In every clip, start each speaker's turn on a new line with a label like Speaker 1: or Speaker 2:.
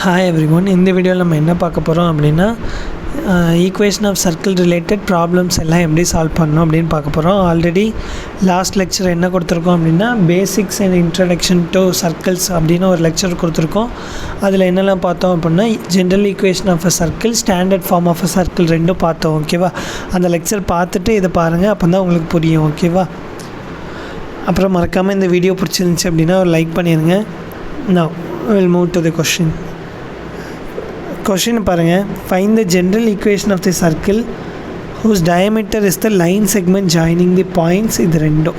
Speaker 1: Hi everyone. இந்த வீடியோவில் நம்ம என்ன பார்க்க போகிறோம் அப்படின்னா equation of circle related problems எல்லாம் எப்படி சால்வ் பண்ணணும் அப்படின்னு பார்க்க போகிறோம். ஆல்ரெடி லாஸ்ட் லெக்சர் என்ன கொடுத்துருக்கோம் அப்படின்னா basics and introduction to circles அப்படின்னு ஒரு லெக்சர் கொடுத்துருக்கோம். அதில் என்னெல்லாம் பார்த்தோம் அப்படின்னா general equation of a circle, standard form of a circle ரெண்டும் பார்த்தோம். ஓகேவா? அந்த லெக்சர் பார்த்துட்டு இதை பாருங்கள், அப்போ தான் உங்களுக்கு புரியும். ஓகேவா? அப்புறம் மறக்காமல் இந்த வீடியோ பிடிச்சிருந்துச்சி அப்படின்னா ஒரு லைக் பண்ணிடுங்க. Now we'll move to the question. Question பாருங்கள். Find the general equation of the circle whose diameter is the line segment joining the points. இது ரெண்டும்.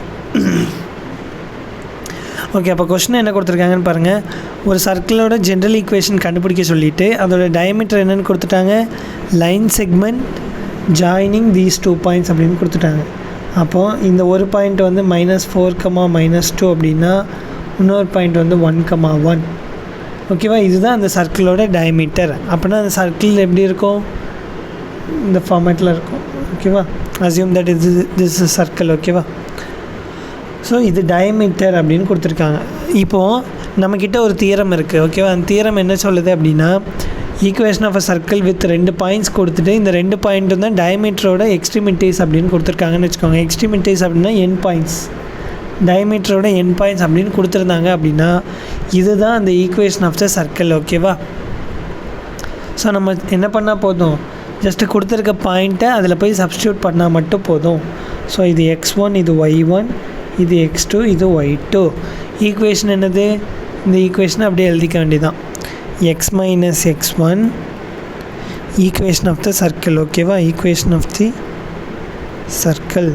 Speaker 1: ஓகே, அப்போ கொஸ்டின் என்ன கொடுத்துருக்காங்கன்னு பாருங்கள். ஒரு சர்க்கிளோட ஜென்ரல் ஈக்குவேஷன் கண்டுபிடிக்க சொல்லிவிட்டு அதோட டயமீட்டர் என்னென்னு கொடுத்துட்டாங்க, line segment joining these 2 points அப்படின்னு கொடுத்துட்டாங்க. அப்போது இந்த ஒரு பாயிண்ட் வந்து -4, -2 அப்படின்னா இன்னொரு பாயிண்ட் வந்து 1, 1. ஓகேவா? இதுதான் அந்த சர்க்கிளோட டயமீட்டர். அப்படின்னா அந்த சர்க்கிள் எப்படி இருக்கும், இந்த ஃபார்மேட்டில் இருக்கும். ஓகேவா? Assume that this is circle. ஓகேவா? ஸோ இது டயமீட்டர் அப்படின்னு கொடுத்துருக்காங்க. இப்போது நம்மக்கிட்ட ஒரு தியரம் இருக்குது. ஓகேவா? அந்த தியரம் என்ன சொல்லுது அப்படின்னா equation of a circle with 2 points கொடுத்துட்டு இந்த 2 பாயிண்ட்டும் தான் டயமீட்டரோட எக்ஸ்ட்ரிமிட்டிஸ் அப்படின்னு கொடுத்துருக்காங்கன்னு வச்சுக்கோங்க. எக்ஸ்ட்ரிமிட்டிஸ் அப்படின்னா என் பாயிண்ட்ஸ், டயமீட்டரோட என் பாயிண்ட்ஸ் அப்படின்னு கொடுத்துருந்தாங்க அப்படின்னா இதுதான் அந்த ஈக்குவேஷன் ஆஃப் த சர்க்கிள். ஓகேவா? ஸோ நம்ம என்ன பண்ணால் போதும், ஜஸ்ட்டு கொடுத்துருக்க பாயிண்ட்டை அதில் போய் சப்ஸ்டியூட் பண்ணால் மட்டும் போதும். ஸோ இது x1, இது y1, இது x2, இது y2. ஈக்குவேஷன் என்னது, இந்த ஈக்குவேஷனை அப்படியே எழுதிக்க வேண்டியதான். x minus x1 equation of the circle. ஓகேவா? Equation of the circle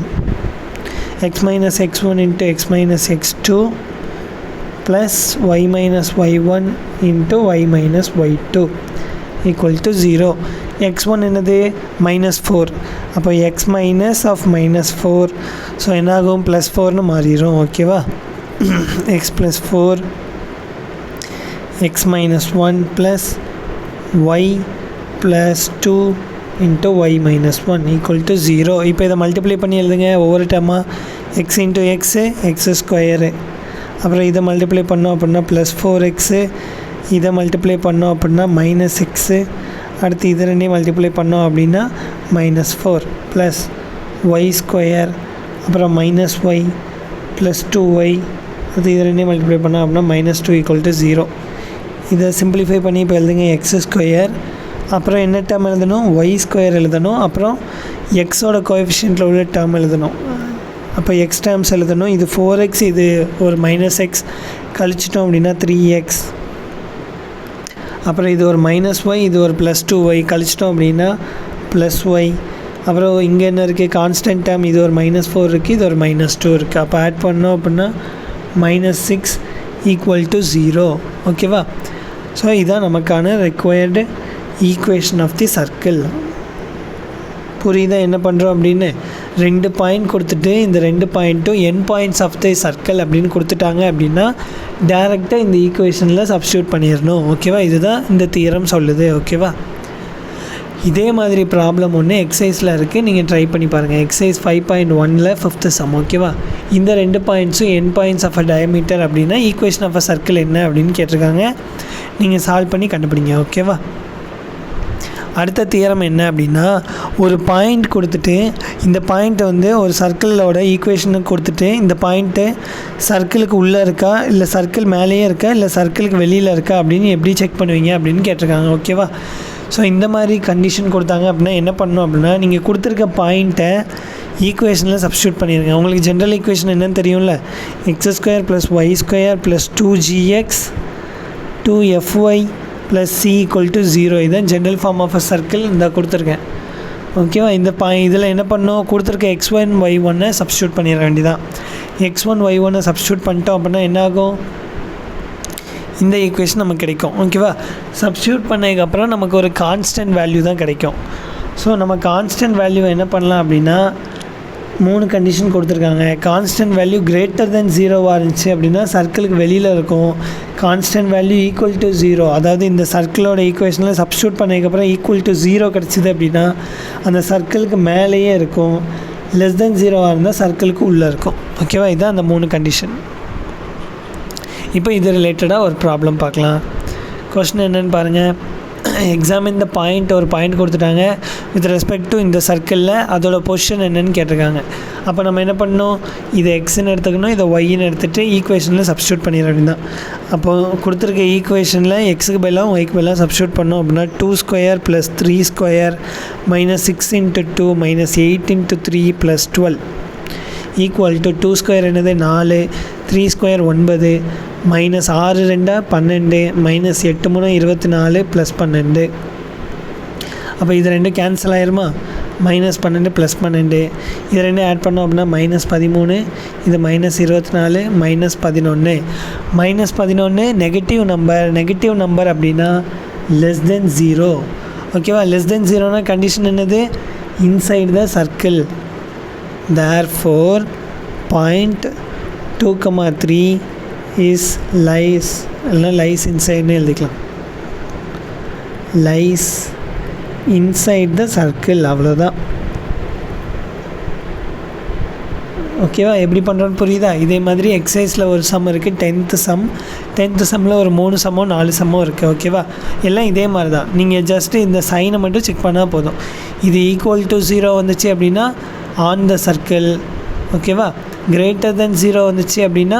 Speaker 1: x minus x1 into x minus x2 plus y minus y1 into y minus y2 equal to 0. x1 என்னது -4, அப்போ x minus of -4, so என்னாகும் +4னு மாறிடும். ஓகேவா? x plus 4 x minus 1 plus y plus 2 into y minus 1 equal to 0. இப்போ இதை multiply பண்ணி எழுதுங்க ஒவ்வொரு டைமாக. x into x x square, அப்புறம் இதை மல்டிப்ளை பண்ணோம் அப்படின்னா +4x, இதை மல்டிப்ளை பண்ணோம் அப்படின்னா -6, அடுத்து இது ரெண்டையும் மல்டிப்ளை பண்ணோம் அப்படின்னா -4 ப்ளஸ் y ஸ்கொயர், அப்புறம் -y ப்ளஸ் 2y, அது இது ரெண்டையும் மல்டிப்ளை பண்ணோம் அப்படின்னா -2 equal to 0. இதை சிம்பிளிஃபை பண்ணி இப்போ எழுதுங்க x ஸ்கொயர், அப்புறம் என்ன டேர்ம் எழுதணும், y ஸ்கொயர் எழுதணும், அப்புறம் எக்ஸோட கோஎஃபிஷியன்ட்டில் உள்ள டேர்ம் எழுதணும். அப்போ x டேர்ம்ஸ் எழுதணும். இது 4x, இது ஒரு -x கழிச்சிட்டோம் அப்படின்னா 3x, அப்புறம் இது ஒரு -y, இது ஒரு +2y கழிச்சிட்டோம் அப்படின்னா +y, அப்புறம் இங்கே என்ன இருக்குது, கான்ஸ்டன்ட் டேர்ம், இது ஒரு -4 இருக்குது, இது ஒரு -2 இருக்குது. அப்போ ஆட் பண்ணோம் அப்படின்னா -6 ஈக்குவல் டு 0. ஓகேவா? ஸோ இதுதான் நமக்கான required equation of the circle. புரியுதா என்ன பண்ணுறோம் அப்படின்னு? 2 பாயிண்ட் கொடுத்துட்டு இந்த 2 பாயிண்ட்டும் end points of the circle அப்படின்னு கொடுத்துட்டாங்க அப்படின்னா டேரெக்டாக இந்த ஈக்குவேஷனில் சப்ஸ்டியூட் பண்ணிடணும். ஓகேவா? இதுதான் இந்த தியரம் சொல்லுது. ஓகேவா? இதே மாதிரி ப்ராப்ளம் ஒன்று எக்ஸசைஸில் இருக்குது, நீங்கள் ட்ரை பண்ணி பாருங்கள். எக்ஸசைஸ் 5.1ல் 5th சம். ஓகேவா? இந்த 2 பாயிண்ட்ஸும் என் பாயிண்ட்ஸ் ஆஃப் அ டயமீட்டர் அப்படின்னா ஈக்குவேஷன் ஆஃப் அ சர்க்கிள் என்ன அப்படின்னு கேட்டிருக்காங்க. நீங்கள் சால்வ் பண்ணி கண்டுபிடிங்க. ஓகேவா? அடுத்த தியரம் என்ன அப்படின்னா ஒரு பாயிண்ட் கொடுத்துட்டு இந்த பாயிண்ட்டை வந்து ஒரு சர்க்கிளோட ஈக்குவேஷனுக்கு கொடுத்துட்டு இந்த பாயிண்ட்டு சர்க்கிளுக்கு உள்ளே இருக்கா இல்லை சர்க்கிள் மேலேயே இருக்கா இல்லை சர்க்கிளுக்கு வெளியில் இருக்கா அப்படின்னு எப்படி செக் பண்ணுவீங்க அப்படின்னு கேட்டிருக்காங்க. ஓகேவா? ஸோ இந்த மாதிரி கண்டிஷன் கொடுத்தாங்க அப்படின்னா என்ன பண்ணணும் அப்படின்னா நீங்கள் கொடுத்துருக்க பாயிண்ட்டை ஈக்குவேஷனில் சப்ஸ்டியூட் பண்ணிடுங்க. உங்களுக்கு ஜென்ரல் ஈக்குவேஷன் என்னன்னு தெரியும்ல, x² + y² + 2gx 2fy + c equal to 0. இதுதான் general form of a circle. இந்த கொடுத்துருக்கேன். ஓகேவா? இந்த இதில் என்ன பண்ணோம், கொடுத்துருக்க x1 y1 சப்ஸ்டியூட் பண்ணிட வேண்டியதான். x1 y1 சப்ஸ்டியூட் பண்ணிட்டோம் அப்படின்னா என்னாகும், இந்த ஈக்குவேஷன் நமக்கு கிடைக்கும். ஓகேவா? சப்ஸ்டியூட் பண்ணதுக்கப்புறம் நமக்கு ஒரு கான்ஸ்டன்ட் வேல்யூ தான் கிடைக்கும். ஸோ நம்ம கான்ஸ்டன்ட் வேல்யூ என்ன பண்ணலாம் அப்படின்னா 3 கண்டிஷன் கொடுத்துருக்காங்க. கான்ஸ்டன்ட் வேல்யூ >0 இருந்துச்சு அப்படின்னா சர்க்கிளுக்கு வெளியில் இருக்கும். கான்ஸ்டன்ட் வேல்யூ ஈக்குவல் டு 0, அதாவது இந்த சர்க்கிளோட ஈக்குவேஷனில் சப்ஸ்டியூட் பண்ணதுக்கப்புறம் ஈக்குவல் டு 0 கிடச்சிது அப்படின்னா அந்த சர்க்கிளுக்கு மேலேயே இருக்கும். <0 இருந்தால் சர்க்கிளுக்கு உள்ளே இருக்கும். ஓகேவா? இதுதான் அந்த 3 கண்டிஷன். இப்போ இது ரிலேட்டடாக ஒரு ப்ராப்ளம் பார்க்கலாம். கொஸ்டின் என்னென்னு பாருங்கள். எக்ஸாமின் இந்த பாயிண்ட் ஒரு பாயிண்ட் கொடுத்துட்டாங்க வித் ரெஸ்பெக்ட் டு இந்த சர்க்கிளில் அதோட பொசிஷன் என்னன்னு கேட்டிருக்காங்க. அப்போ நம்ம என்ன பண்ணணும், இதை எக்ஸ்ன்னு எடுத்துக்கணும், இதை ஒய்ன்னு எடுத்துகிட்டு ஈக்குவேஷனில் சப்ஸ்டியூட் பண்ணிட வேண்டியதான். அப்போது கொடுத்துருக்க ஈக்குவேஷனில் எக்ஸுக்கு பதிலாக ஒய்க்கு பதிலாக சப்ஸ்டியூட் பண்ணோம் அப்படின்னா 2 square + 3 square -6 × 2 -8 × 3 + 12 equal to 2 square என்னது 4, 3 ஸ்கொயர் 9, -6 2 12, -8 3 24 + 12. அப்போ இது ரெண்டும் கேன்சல் ஆயிருமா, -12 + 12. இது ரெண்டும் ஆட் பண்ணோம் அப்படின்னா -13, இது -24 -11. -11 நெகட்டிவ் நம்பர் அப்படின்னா <0 ஓகேவா. <0னா கண்டிஷன் என்னது, inside the circle. Therefore point 2, 3 lies inside எழுதிக்கலாம், lies inside the circle. அவ்வளோதான். ஓகேவா. எப்படி பண்ணுறோன்னு புரியுதா. இதே மாதிரி எக்ஸசைஸில் ஒரு சம் இருக்குது, 10th சம்மில் ஒரு 3 சம்மோ 4 சம்மோ இருக்குது. ஓகேவா. எல்லாம் இதே மாதிரி தான். நீங்கள் ஜஸ்ட்டு இந்த சைனை மட்டும் செக் பண்ணால் போதும். இது ஈக்குவல் டு 0 வந்துச்சு அப்படின்னா ஆன் த சர்க்கிள். ஓகேவா. கிரேட்டர் தென் 0 வந்துச்சு அப்படின்னா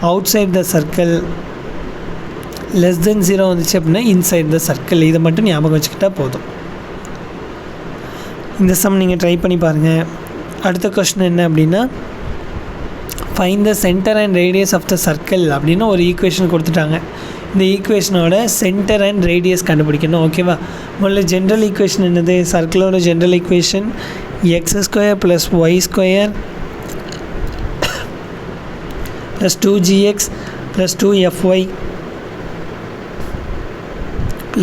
Speaker 1: outside the circle. Less than 0 வந்துச்சு அப்படின்னா இன்சைட் த சர்க்கிள். இதை மட்டும் ஞாபகம் வச்சுக்கிட்டால் போதும். இந்த சம் நீங்கள் ட்ரை பண்ணி பாருங்கள். அடுத்த கொஸ்டின் என்ன அப்படின்னா, find the centre and radius of the circle அப்படின்னு ஒரு ஈக்குவேஷன் கொடுத்துட்டாங்க. இந்த ஈக்குவேஷனோட சென்டர் அண்ட் ரேடியஸ் கண்டுபிடிக்கணும். ஓகேவா. முதல்ல ஜென்ரல் ஈக்குவேஷன் என்னது, சர்க்கிளோட general equation x² + y² + 2gx + 2fy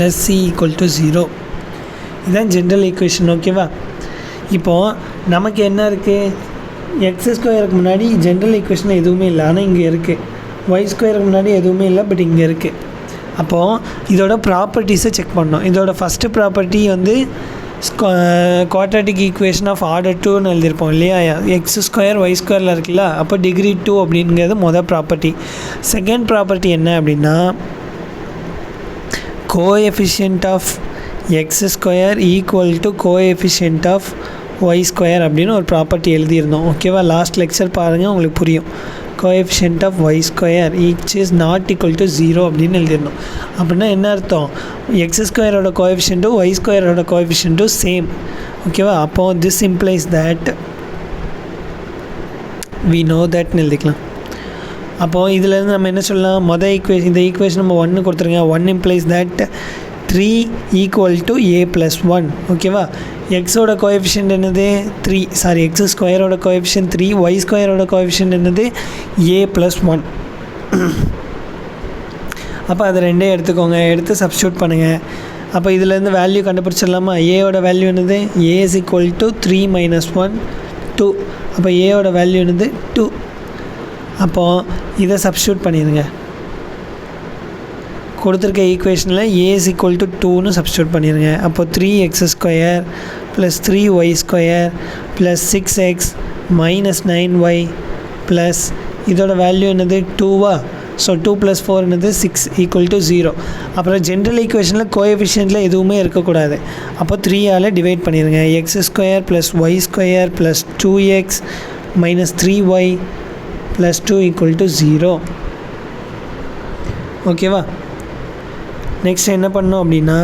Speaker 1: + c = 0. இதுதான் ஜென்ரல் ஈக்குவேஷன். ஓகேவா. இப்போது நமக்கு என்ன இருக்குது, x² முன்னாடி ஜென்ரல் ஈக்குவேஷன் எதுவுமே இல்லை, ஆனால் இங்கே இருக்குது. y² முன்னாடி எதுவுமே இல்லை, பட் இங்கே இருக்குது. அப்போது இதோட ப்ராப்பர்ட்டிஸை செக் பண்ணோம். இதோட ஃபஸ்ட்டு ப்ராப்பர்ட்டி வந்து குவாட்ராட்டிக் ஈக்குவேஷன் ஆஃப் ஆர்டர் 2ன்னு எழுதியிருப்போம் இல்லையா. x² y² இருக்குல்ல, அப்போ டிகிரி 2 அப்படிங்கிறது மொதல் ப்ராப்பர்ட்டி. செகண்ட் ப்ராப்பர்ட்டி என்ன அப்படின்னா, coefficient of x² equal to coefficient of y² அப்படின்னு ஒரு ப்ராப்பர்ட்டி எழுதியிருந்தோம். ஓகேவா. லாஸ்ட் லெக்சர் பாருங்கள், உங்களுக்கு புரியும். Coefficient of y² each is not equal to 0 அப்படின்னு எழுதியிருந்தோம். அப்படின்னா என்ன அர்த்தம், x² கோஎஃபிஷியன்ட்டும் y² கோஎஃபிஷியன்ட்டும் சேம். ஓகேவா. அப்போது this implies that we know தட்னு எழுதிக்கலாம். அப்போது இதிலேருந்து நம்ம என்ன சொல்லலாம், மொதல் ஈக்குவேஷன், இந்த ஈக்குவேஷன் நம்ம 1 கொடுத்துருங்க. 1 இம்ப்ளைஸ் தட் 3 = a + 1. ஓகேவா. எக்ஸோட கோஎஃபிஷியன்ட் என்னது 3, sorry x² coefficient 3, y² coefficient என்னது a + 1. அப்போ அது ரெண்டே எடுத்துக்கோங்க, எடுத்து சப்ஸ்டியூட் பண்ணுங்கள். அப்போ இதிலேருந்து வேல்யூ கண்டுபிடிச்சிடலாமா. ஏயோட வேல்யூ என்னது, a = 3 - 1 2. அப்போ ஏயோட வேல்யூ என்னது 2. அப்போது இதை சப்ஸ்டியூட் பண்ணிடுங்க. கொடுத்துருக்க ஈக்குவேஷனில் a = 2ன்னு சப்ஸ்டியூட் பண்ணிடுங்க. அப்போ 3x² + 3y² + 6x - 9y plus இதோட வேல்யூ என்னது 2வா. ஸோ 2 + 4 என்னது 6 = 0. அப்புறம் ஜென்ரல் ஈக்குவேஷனில் கோஎஃபிஷியன்ட்டில் எதுவுமே இருக்கக்கூடாது. அப்போ 3ஆல் டிவைட் பண்ணிடுங்க. x² + y² + 2x - 3y + 2 = 0. ஓகேவா. நெக்ஸ்ட் என்ன பண்ணோம் அப்படின்னா,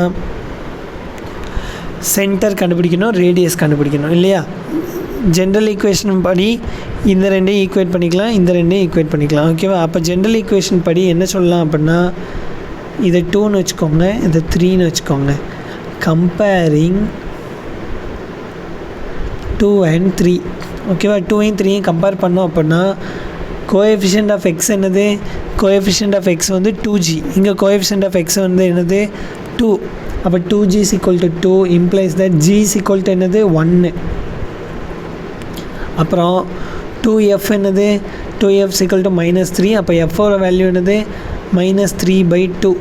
Speaker 1: சென்டர் கண்டுபிடிக்கணும், ரேடியஸ் கண்டுபிடிக்கணும் இல்லையா. ஜென்ரல் ஈக்குவேஷன் படி இந்த ரெண்டையும் ஈக்குவேட் பண்ணிக்கலாம், இந்த ரெண்டையும் ஈக்குவேட் பண்ணிக்கலாம். ஓகேவா. அப்போ ஜென்ரல் ஈக்குவேஷன் படி என்ன சொல்லலாம் அப்படின்னா, இதை 2ன்னு வச்சுக்கோங்க, இதை 3ன்னு வச்சுக்கோங்க. Comparing 2 and 3. ஓகேவா. 2ஐயும் 3ஐயும் கம்பேர் பண்ணோம் அப்படின்னா, கோஎஃபிஷியன்ட் ஆஃப் எக்ஸ் என்னது, கோஎஃபிஷியன்ட் ஆஃப் எக்ஸ் வந்து 2g. இங்கே கோஎஃபிஷியன்ட் ஆஃப் எக்ஸ் வந்து என்னது 2. அப்போ 2g = 2 இம்ப்ளைஸ் தட் g = என்னது 1. அப்புறம் 2f என்னது, 2f = -3. அப்போ f-ஓட வேல்யூ என்னது -3/2.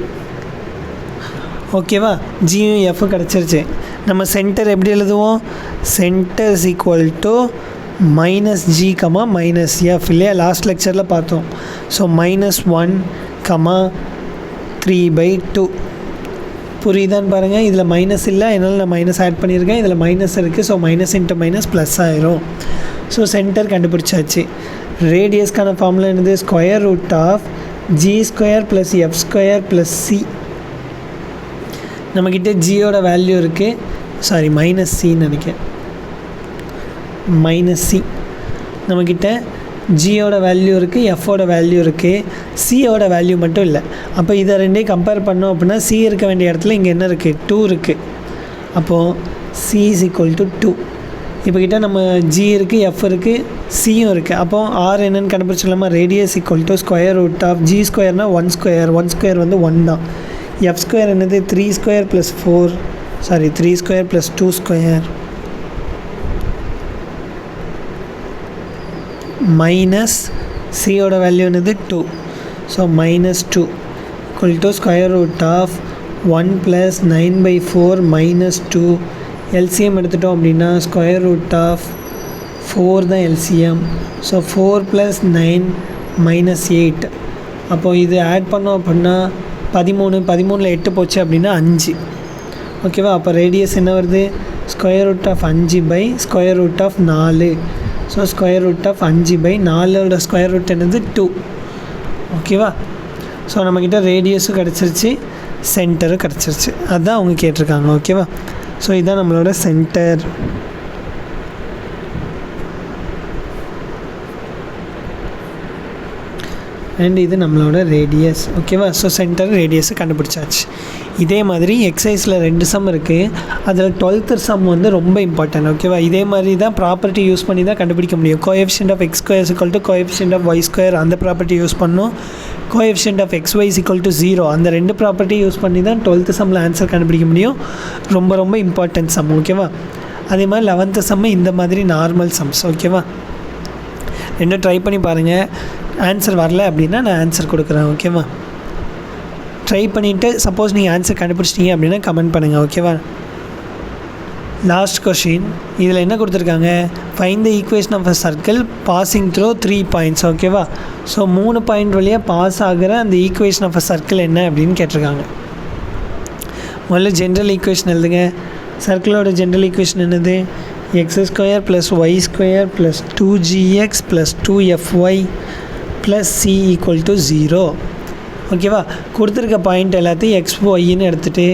Speaker 1: ஓகேவா. ஜியும் எஃப் கிடச்சிருச்சு. நம்ம சென்டர் எப்படி எழுதுவோம், சென்டர் = -g, -f இல்லையா, லாஸ்ட் லெக்சரில் பார்த்தோம். ஸோ -1, 3/2 புரியுதான்னு பாருங்கள். இதில் மைனஸ் இல்லை, அதனால் நான் மைனஸ் ஆட் பண்ணியிருக்கேன். இதில் மைனஸ் இருக்குது, so minus into minus plus ஆயிரும். ஸோ சென்டர் கண்டுபிடிச்சாச்சு. ரேடியஸ்க்கான ஃபார்முலா என்னது? Square root of g square plus f square plus c. நம்மக்கிட்ட ஜியோட வேல்யூ இருக்குது, சாரி மைனஸ் சின்னு நினைக்கிறேன், மைனஸ் சி. நம்மக்கிட்ட ஜியோட வேல்யூ இருக்குது, எஃபோட வேல்யூ இருக்குது, சியோட வேல்யூ மட்டும் இல்லை. அப்போ இதை ரெண்டையும் கம்பேர் பண்ணோம் அப்படின்னா சி இருக்க வேண்டிய இடத்துல இங்கே என்ன இருக்குது? 2 இருக்குது. அப்போது சி இஸ் ஈக்குவல் டு 2. இப்போ கிட்ட நம்ம ஜி இருக்குது, எஃப் இருக்குது, சியும் இருக்குது. அப்போது ஆர் என்னென்னு கண்டுபிடிச்சிடலாமா? Radius equal to square root of G ஸ்கொயர்னால் 1 ஸ்கொயர், 1 ஸ்கொயர் வந்து 1 தான். எஃப் ஸ்கொயர் என்னது? 3 square plus 4, sorry 3 square plus 2 square minus சியோட வேல்யூ என்னது? 2. So minus 2 equal to square root of 1 plus 9/4 minus 2. LCM எடுத்துட்டோம் அப்படின்னா ஸ்கொயர் ரூட் ஆஃப் 4 தான் LCM. So 4 plus 9 minus 8. அப்போது இது ஆட் பண்ணோம் அப்படின்னா 13, 13ல் 8 போச்சு அப்படின்னா 5. ஓகேவா? அப்போ ரேடியஸ் என்ன வருது? Square root of 5 by square root of 4. So square root of 5 by 4ஓட ஸ்கொயர் ரூட் என்னது? 2. ஓகேவா? ஸோ நம்மக்கிட்ட ரேடியஸும் கிடச்சிருச்சு, சென்டரும் கிடச்சிருச்சு. அதுதான் அவங்க கேட்டிருக்காங்க. ஓகேவா? ஸோ இதுதான் நம்மளோட சென்டர். அண்ட் இது நம்மளோட ரேடியஸ். ஓகேவா? ஸோ சென்டர் ரேடியஸை கண்டுபிடிச்சாச்சு. இதே மாதிரி எக்ஸசைஸில் 2 சம் இருக்குது. அதில் 12th சம் வந்து ரொம்ப இம்பார்ட்டன்ட். ஓகேவா? இதே மாதிரி தான் ப்ராப்பர்ட்டி யூஸ் பண்ணி தான் கண்டுபிடிக்க முடியும். Coefficient of x square equal to coefficient of y square, அந்த ப்ராப்பர்ட்டி யூஸ் பண்ணணும். Coefficient of x y equal to 0, அந்த 2 ப்ராப்பர்ட்டி யூஸ் பண்ணி தான் 12th சம்மில் ஆன்சர் கண்டுபிடிக்க முடியும். ரொம்ப ரொம்ப இம்பார்ட்டன்ட் சம். ஓகேவா? அதே மாதிரி 11th சம்மு இந்த மாதிரி நார்மல் சம்ஸ். ஓகேவா? ரெண்டும் ட்ரை பண்ணி பாருங்கள். ஆன்சர் வரல அப்படின்னா நான் ஆன்சர் கொடுக்குறேன். ஓகேவா? ட்ரை பண்ணிவிட்டு சப்போஸ் நீங்கள் ஆன்சர் கண்டுபிடிச்சிட்டிங்க அப்படின்னா கமெண்ட் பண்ணுங்கள். ஓகேவா? Last question. இதில் என்ன கொடுத்துருக்காங்க? Find the equation of a circle passing through 3 points. ஓகேவா? ஸோ 3 பாயிண்ட் வழியாக பாஸ் ஆகிற அந்த ஈக்குவேஷன் ஆஃப் அ சர்க்கிள் என்ன அப்படின்னு கேட்டிருக்காங்க. முதல்ல ஜென்ரல் ஈக்குவேஷன் எழுதுங்க. சர்க்கிளோட ஜென்ரல் ஈக்குவேஷன் என்னது? X square plus y square plus 2gx plus 2fy plus c equal to 0. ஓகேவா? கொடுத்துருக்க பாயிண்ட் எல்லாத்தையும் எக்ஸ் ஒய்ன்னு எடுத்துகிட்டு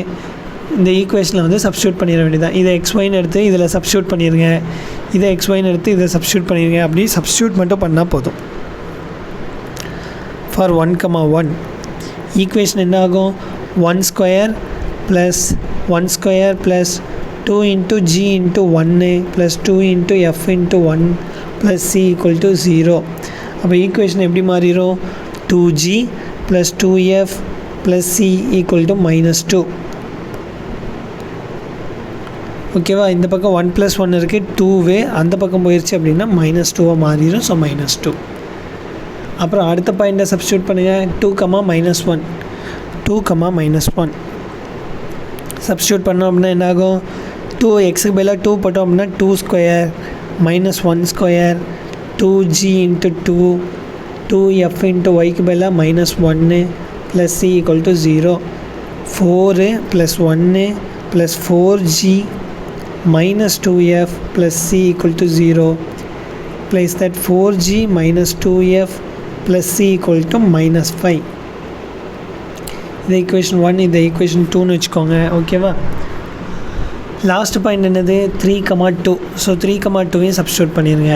Speaker 1: இந்த ஈக்குவேஷனில் வந்து சப்ஸ்டியூட் பண்ணிட வேண்டியதான். இதை எக்ஸ் ஒய்ன்னு எடுத்து இதில் சப்ஸ்டியூட் பண்ணிடுங்க, இதை எக்ஸ் ஒய்ன்னு எடுத்து இதை சப்ஸ்டியூட் பண்ணிடுங்க. அப்படி சப்ஸ்டியூட் மட்டும் பண்ணால் போதும். ஃபார் 1,1 ஈக்குவேஷன் என்ன ஆகும்? 1 square plus 1 square plus 2 into G into 1 plus 2 into F into 1 plus c equal to 0. அப்போ ஈக்குவேஷன் எப்படி மாறிடும்? 2g plus 2f plus c equal to -2. ஓகேவா? இந்த பக்கம் 1 + 1 இருக்குது, 2வே அந்த பக்கம் போயிடுச்சு அப்படின்னா -2 மாறிடும். ஸோ -2. அப்புறம் அடுத்த பாயிண்ட்டை சப்ஸ்டியூட் பண்ணுங்கள். 2, -1 2, -1 சப்ஸ்டியூட் பண்ணோம் அப்படின்னா என்ன ஆகும்? 2 எக்ஸுக்கு பதிலாக 2 போட்டோம் அப்படின்னா 2 square -1 square 2g into 2 2f into ஒய்க்கு பதிலாக -1 plus c equal to 0. 4 + 1 plus 4g -2f plus c equal to 0. Plus that 4g -2f plus c equal to -5. இது ஈக்குவேஷன் 1, இது ஈக்குவேஷன் 2ன்னு வச்சுக்கோங்க. ஓகேவா? லாஸ்ட் பாயிண்ட் என்னது? 3,2. ஸோ 3,2வையும் சப்ஸ்டியூட் பண்ணிடுங்க.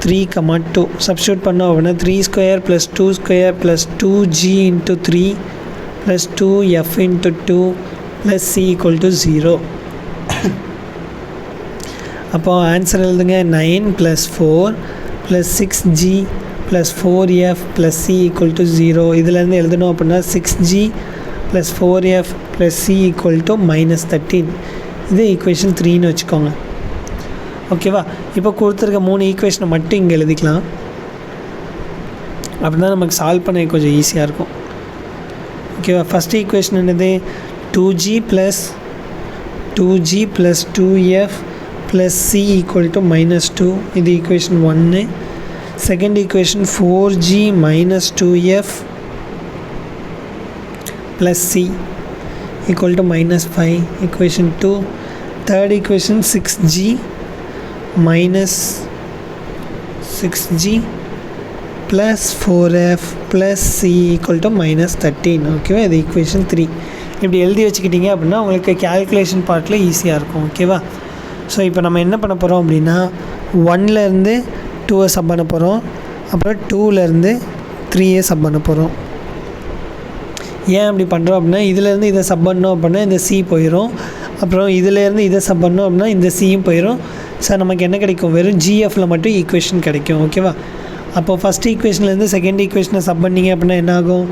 Speaker 1: 3,2 substitute பண்ணோம் அப்படின்னா 3 square plus 2 square plus 2g into 3 plus 2f into 2 plus c equal to 0. அப்போது answer எழுதுங்க. 9 + 4 plus 6g plus 4f plus c equal to 0. இதுலேருந்து எழுதணும் அப்படின்னா 6g plus 4f plus c equal to -13. இது equation 3ன்னு வச்சுக்கோங்க. ஓகேவா? இப்போ கொடுத்துருக்க 3 ஈக்குவேஷனை மட்டும் இங்கே எழுதிக்கலாம். அப்படின்னா நமக்கு சால்வ் பண்ண கொஞ்சம் ஈஸியாக இருக்கும். ஓகேவா? ஃபஸ்ட் ஈக்குவேஷன் என்னது? 2g plus 2f plus c equal to -2. இது equation 1. Second equation 4g -2f plus C equal to minus 5, equation 2. Third equation 6g minus 6g plus 4f plus c equal to minus 13. ஓகேவா, இது equation 3. இப்படி எழுதி வச்சுக்கிட்டிங்க அப்படின்னா உங்களுக்கு calculation பார்ட்டில் ஈஸியாக இருக்கும். ஓகேவா, ஸோ இப்போ நம்ம என்ன பண்ண போகிறோம் அப்படின்னா 1லேருந்து 2 சப் பண்ண போகிறோம், அப்புறம் 2லேருந்து 3 சப் பண்ண போகிறோம். ஏன் அப்படி பண்ணுறோம் அப்படின்னா இதிலேருந்து இதை சப் பண்ணோம் அப்படின்னா இந்த சி போயிடும், அப்புறம் இதிலேருந்து இதை சப் பண்ணோம் அப்படின்னா இந்த சியும் போயிடும். ஸோ நமக்கு என்ன கிடைக்கும், வெறும் ஜிஎஃப்பில் மட்டும் ஈக்குவேஷன் கிடைக்கும். ஓகேவா, அப்போ ஃபஸ்ட் ஈக்குவேஷன்லேருந்து செகண்ட் ஈக்குவேஷனை சப் பண்ணிங்க அப்படின்னா என்ன ஆகும்,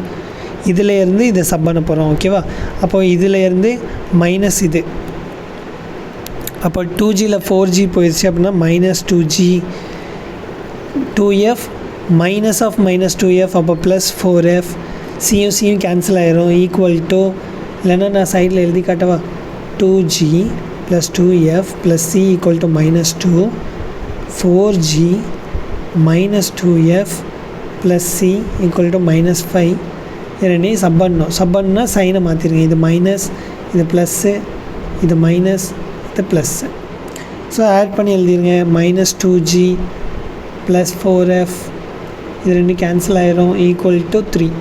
Speaker 1: இதிலேருந்து இதை சப் பண்ண போகிறோம். ஓகேவா, அப்போது இதிலேருந்து மைனஸ் இது, அப்போ 2gயில் 4g போயிடுச்சு அப்படின்னா minus 2g, 2f minus of minus 2f, அப்போ ப்ளஸ் 4f, சியும் கேன்சல் ஆயிரும், ஈக்குவல் டு, இல்லைன்னா நான் சைடில் எழுதி காட்டவா, 2g plus 2f plus c equal to minus 2, 4g minus 2f plus c equal to minus 5. இது ரெண்டையும் சப் பண்ணணும்னா சைனை மாற்றிடுங்க, இது மைனஸ், இது ப்ளஸ்ஸு, இது மைனஸ், இது ப்ளஸ்ஸு. ஸோ ஆட் பண்ணி எழுதிடுங்க, மைனஸ் 2g ப்ளஸ் 4f, இது ரெண்டு கேன்சல் ஆயிரும், ஈக்குவல் டு 3.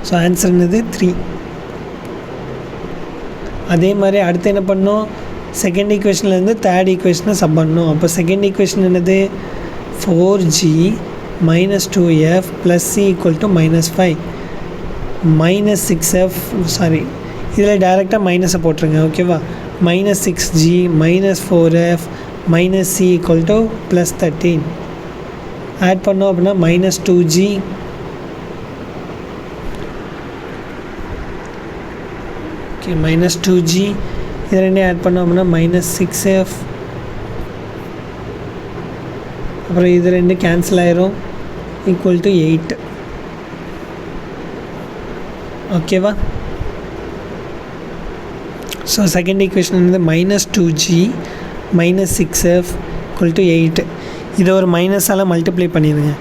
Speaker 1: ஸோ ஆன்சர் என்னது 3. அதே மாதிரி அடுத்து என்ன பண்ணோம், செகண்ட் ஈக்குவேஷன்லேருந்து தேர்ட் ஈக்குவேஷனை சப் பண்ணணும். அப்போ செகண்ட் ஈக்குவேஷன் என்னது, 4g minus 2f plus c equal to minus 5, minus 6f, sorry இதில் டைரெக்டாக மைனஸை போட்டுருங்க. ஓகேவா, minus 6g minus 4f minus c equal to plus 13. Add பண்ணோம் அப்படின்னா மைனஸ் 2g மைனஸ் 2g, இது ரெண்டையும் ஆட் பண்ணோம் அப்படின்னா மைனஸ் 6f, அப்புறம் இது ரெண்டு கேன்சல் ஆயிரும், ஈக்குவல் டு 8. ஓகேவா, ஸோ செகண்ட் ஈக்குவேஷன் வந்து minus 2g minus 6f equal to 8. இதை ஒரு மைனஸால் மல்டிப்ளை பண்ணிடுங்க.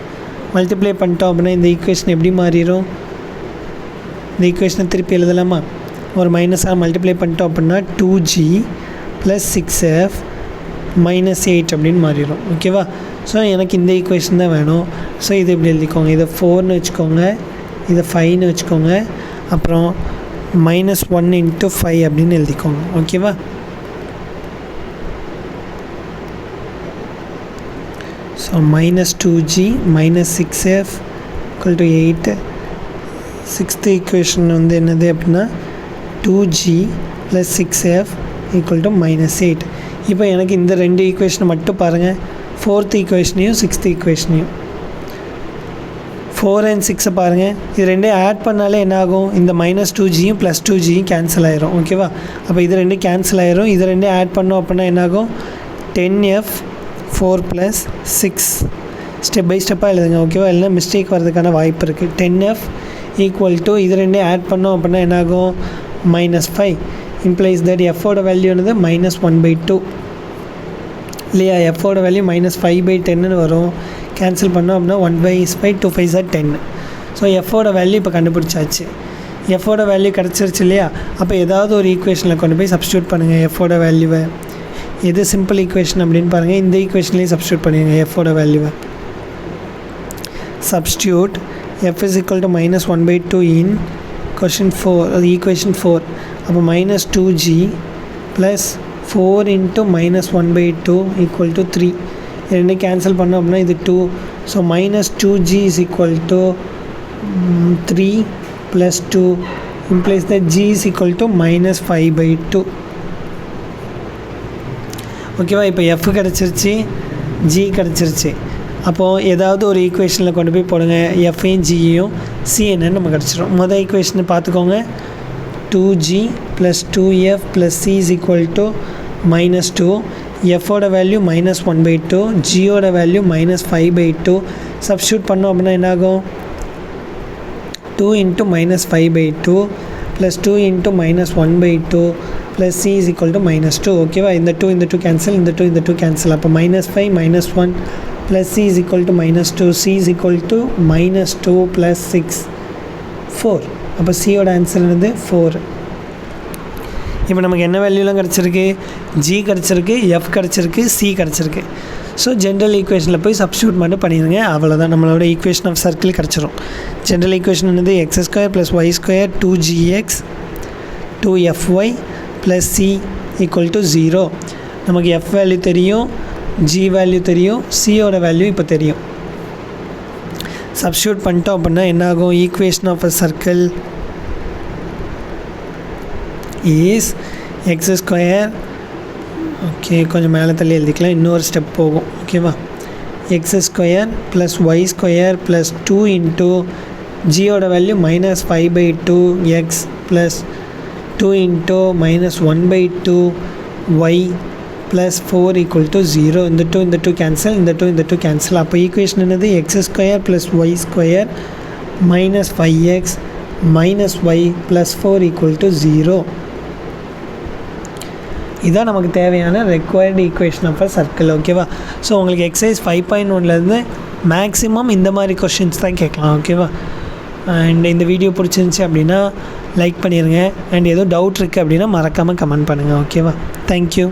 Speaker 1: மல்டிப்ளை பண்ணிட்டோம் அப்படின்னா இந்த ஈக்குவேஷன் எப்படி மாறிடும், இந்த ஈக்குவேஷனை திருப்பி எழுதலாமா, ஒரு மைனஸாக மல்டிப்ளை பண்ணிட்டோம் அப்படின்னா 2g ப்ளஸ் 6f மைனஸ் 8 அப்படின்னு மாறிடும். ஓகேவா, ஸோ எனக்கு இந்த ஈக்குவேஷன் தான் வேணும். ஸோ இது இப்படி எழுதிக்கோங்க, இதை 4ன்னு வச்சுக்கோங்க, இதை 5ன்னு வச்சுக்கோங்க, அப்புறம் மைனஸ் 1 இன்ட்டு 5 அப்படின்னு எழுதிக்கோங்க. ஓகேவா, so minus 2g minus 6f equal to 8. Sixth equation வந்து என்னது அப்படின்னா 2g plus 6f equal to minus 8. இப்போ எனக்கு இந்த ரெண்டு ஈக்குவேஷனை மட்டும் பாருங்கள், ஃபோர்த் ஈக்குவேஷனையும் சிக்ஸ்த் ஈக்குவேஷனையும். 4 and 6 பாருங்கள், இது ரெண்டையும் ஆட் பண்ணாலே என்ன ஆகும், இந்த மைனஸ் 2gயும் ப்ளஸ் 2gயும் கேன்சல் ஆயிரும். ஓகேவா, அப்போ இது ரெண்டும் கேன்சல் ஆயிரும், இது ரெண்டையும் ஆட் பண்ணோம் அப்படின்னா என்னாகும், 10f 4 ப்ளஸ் 6. ஸ்டெப் பை ஸ்டெப்பாக எழுதுங்க. ஓகேவா, இல்லைனா மிஸ்டேக் வரதுக்கான வாய்ப்பு இருக்குது. 10f ஈக்குவல் டு இது ரெண்டையும் ஆட் பண்ணோம் அப்படின்னா என்னாகும், மைனஸ் 5. இம்ப்ளைஸ் தட் எஃபோட வேல்யூ என்னது மைனஸ் 1/2 இல்லையா, எஃபோட வேல்யூ மைனஸ் 5/10 வரும். கேன்சல் பண்ணோம் அப்படின்னா 1/5 2 5 are 10. ஸோ எஃபோட வேல்யூ இப்போ கண்டுபிடிச்சாச்சு. எஃபோட வேல்யூ கிடச்சிருச்சு இல்லையா, அப்போ ஏதாவது ஒரு ஈக்குவேஷனில் கொண்டு போய் சப்ஸ்டியூட் பண்ணுங்கள் எஃபோட வேல்யூவை. எது சிம்பிள் ஈக்குவேஷன் அப்படின்னு பாருங்கள், இந்த ஈக்குவேஷன்லேயும் சப்ஸ்டியூட் பண்ணுங்கள் எஃபோட வேல்யூவை. Substitute f is equal to minus 1/2 in question 4, equation 4. அப்போ minus 2g plus 4 into minus 1/2 equal to 3. இது ரெண்டு கேன்சல் பண்ணோம் அப்படின்னா இது 2. So minus 2g is equal to 3 plus 2 implies that g is equal to minus 5/2. ஓகேவா, இப்போ f கிடச்சிருச்சு, g கிடச்சிருச்சு. அப்போது ஏதாவது ஒரு ஈக்குவேஷனில் கொண்டு போய் போடுங்க, எஃப்ஐயும் ஜியும் சி என்னன்னு நம்ம கிடச்சிரும். மொதல் ஈக்குவேஷனை பார்த்துக்கோங்க, 2g plus 2f plus c is equal to minus 2. எஃபோட வேல்யூ மைனஸ் 1/2, ஜியோட வேல்யூ மைனஸ் 5/2. சப்ஸ்டியூட் பண்ணோம் அப்படின்னா என்னாகும், 2 into minus 5/2 plus 2 into minus 1/2 plus c is equal to minus 2. ஓகேவா, இந்த 2 கேன்சல், இந்த 2 கேன்சல். அப்போ minus 5 minus 1 plus c is equal to minus 2, c is equal to minus 2 plus 6 4. அப்போ சியோட ஆன்சர் என்னது 4. இப்போ நமக்கு என்ன வேல்யூலாம் கிடச்சிருக்கு, ஜி கிடச்சிருக்கு, எஃப் கிடச்சிருக்கு, சி கிடச்சிருக்கு. ஸோ ஜென்ரல் ஈக்குவேஷனில் போய் சப்ஸ்டியூட் மட்டும் பண்ணிடுங்க, அவ்வளோதான். நம்மளோட ஈக்குவேஷன் ஆஃப் சர்க்கிள் கிடச்சிரும். ஜென்ரல் ஈக்குவேஷன் என்னது x² + y² 2gx 2fy + c = 0. நமக்கு எஃப் வேல்யூ தெரியும், ஜி வேல்யூ தெரியும், சியோட வேல்யூ இப்போ தெரியும். சப்ஸ்டியூட் பண்ணிட்டோம் அப்படின்னா என்ன ஆகும், equation of a circle is x². Okay, கொஞ்சம் மேலே தள்ளி எழுதிக்கலாம், இன்னொரு ஸ்டெப் போகும். ஓகேவா, x² + y² + 2 into ஜியோட value -5/2x + 2 into -1/2y + 4 = 0. இந்த 2 கேன்சல், இந்த 2 கேன்சல். அப்போ ஈக்குவேஷன் என்னது, x² + y² -5x - y + 4 = 0. இதுதான் நமக்கு தேவையான required equation of a circle. ஓகேவா, ஸோ உங்களுக்கு எக்ஸசைஸ் 5.1லேருந்து மேக்ஸிமம் இந்த மாதிரி கொஷின்ஸ் தான் கேட்கலாம். ஓகேவா, அண்ட் இந்த வீடியோ பிடிச்சிருந்துச்சி அப்படின்னா லைக் பண்ணிடுங்க. அண்ட் எதுவும் டவுட் இருக்குது அப்படின்னா மறக்காமல் கமெண்ட் பண்ணுங்கள். ஓகேவா, தேங்க்யூ.